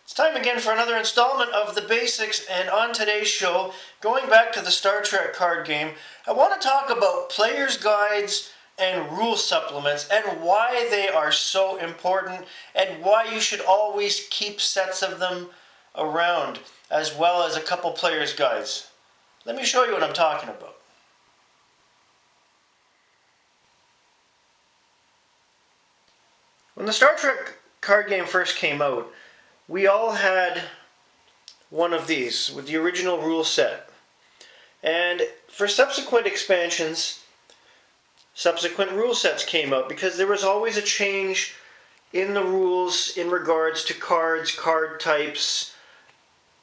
It's time again for another installment of The Basics, and on today's show, going back to the Star Trek card game, I want to talk about player's guides and rule supplements and why they are so important and why you should always keep sets of them around, as well as a couple player's guides. Let me show you what I'm talking about. When the Star Trek card game first came out, we all had one of these with the original rule set. And for subsequent expansions, subsequent rule sets came out because there was always a change in the rules in regards to cards, card types,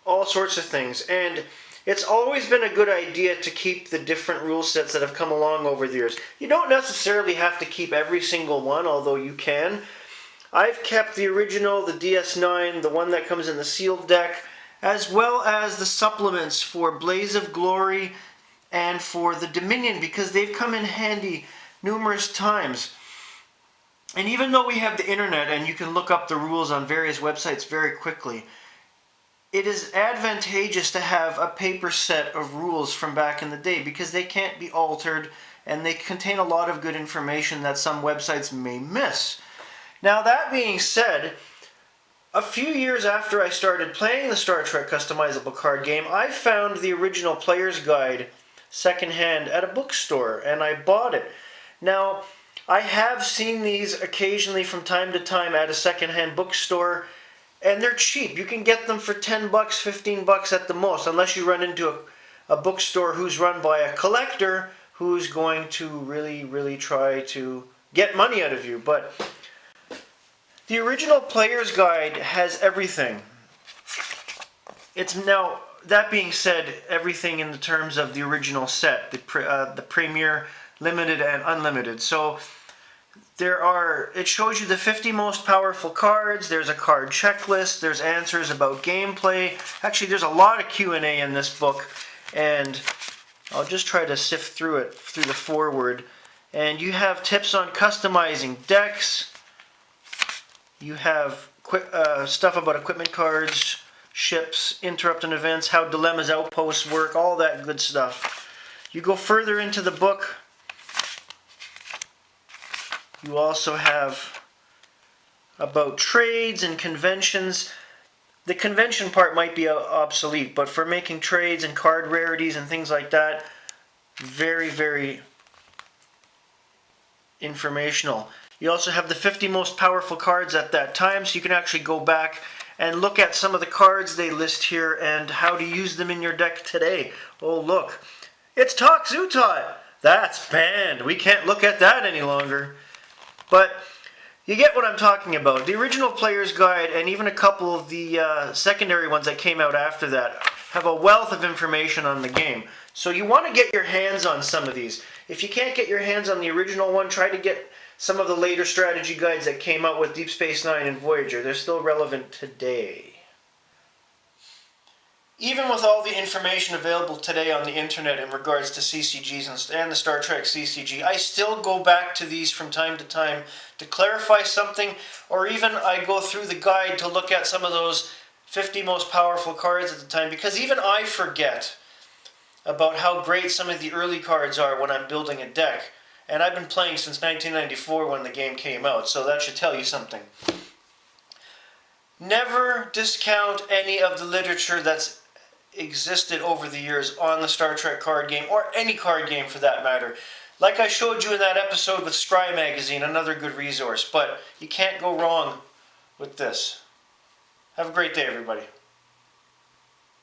all sorts of things. And it's always been a good idea to keep the different rule sets that have come along over the years. You don't necessarily have to keep every single one, although you can. I've kept the original, the DS9, the one that comes in the sealed deck, as well as the supplements for Blaze of Glory and for the Dominion, because they've come in handy numerous times. And even though we have the internet and you can look up the rules on various websites very quickly, it is advantageous to have a paper set of rules from back in the day because they can't be altered and they contain a lot of good information that some websites may miss. Now, that being said, a few years after I started playing the Star Trek customizable card game, I found the original player's guide secondhand at a bookstore, and I bought it. Now, I have seen these occasionally from time to time at a secondhand bookstore, and they're cheap. You can get them for 10 bucks, 15 bucks at the most, unless you run into a bookstore who's run by a collector who's going to really try to get money out of you. But the original player's guide has everything. It's now, that being said, everything in the terms of the original set, the Premier, Limited, and Unlimited. So it shows you the 50 most powerful cards, there's a card checklist, there's answers about gameplay. Actually, there's a lot of Q&A in this book, and I'll just try to sift through it, through the foreword. And you have tips on customizing decks. You have stuff about equipment cards, ships, interrupting events, how dilemmas outposts work, all that good stuff. You go further into the book, you also have about trades and conventions. The convention part might be obsolete, but for making trades and card rarities and things like that, very informational. You also have the 50 most powerful cards at that time, so you can actually go back and look at some of the cards they list here and how to use them in your deck today. Oh, look. It's Talk Zutot! That's banned. We can't look at that any longer. But you get what I'm talking about. The original player's guide and even a couple of the secondary ones that came out after that have a wealth of information on the game. So you want to get your hands on some of these. If you can't get your hands on the original one, try to get some of the later strategy guides that came out with Deep Space Nine and Voyager. They're still relevant today. Even with all the information available today on the internet in regards to CCGs and the Star Trek CCG, I still go back to these from time to time to clarify something, or even I go through the guide to look at some of those 50 most powerful cards at the time, because even I forget about how great some of the early cards are when I'm building a deck. And I've been playing since 1994 when the game came out, so that should tell you something. Never discount any of the literature that's existed over the years on the Star Trek card game, or any card game for that matter. Like I showed you in that episode with Scry Magazine, another good resource, but you can't go wrong with this. Have a great day, everybody.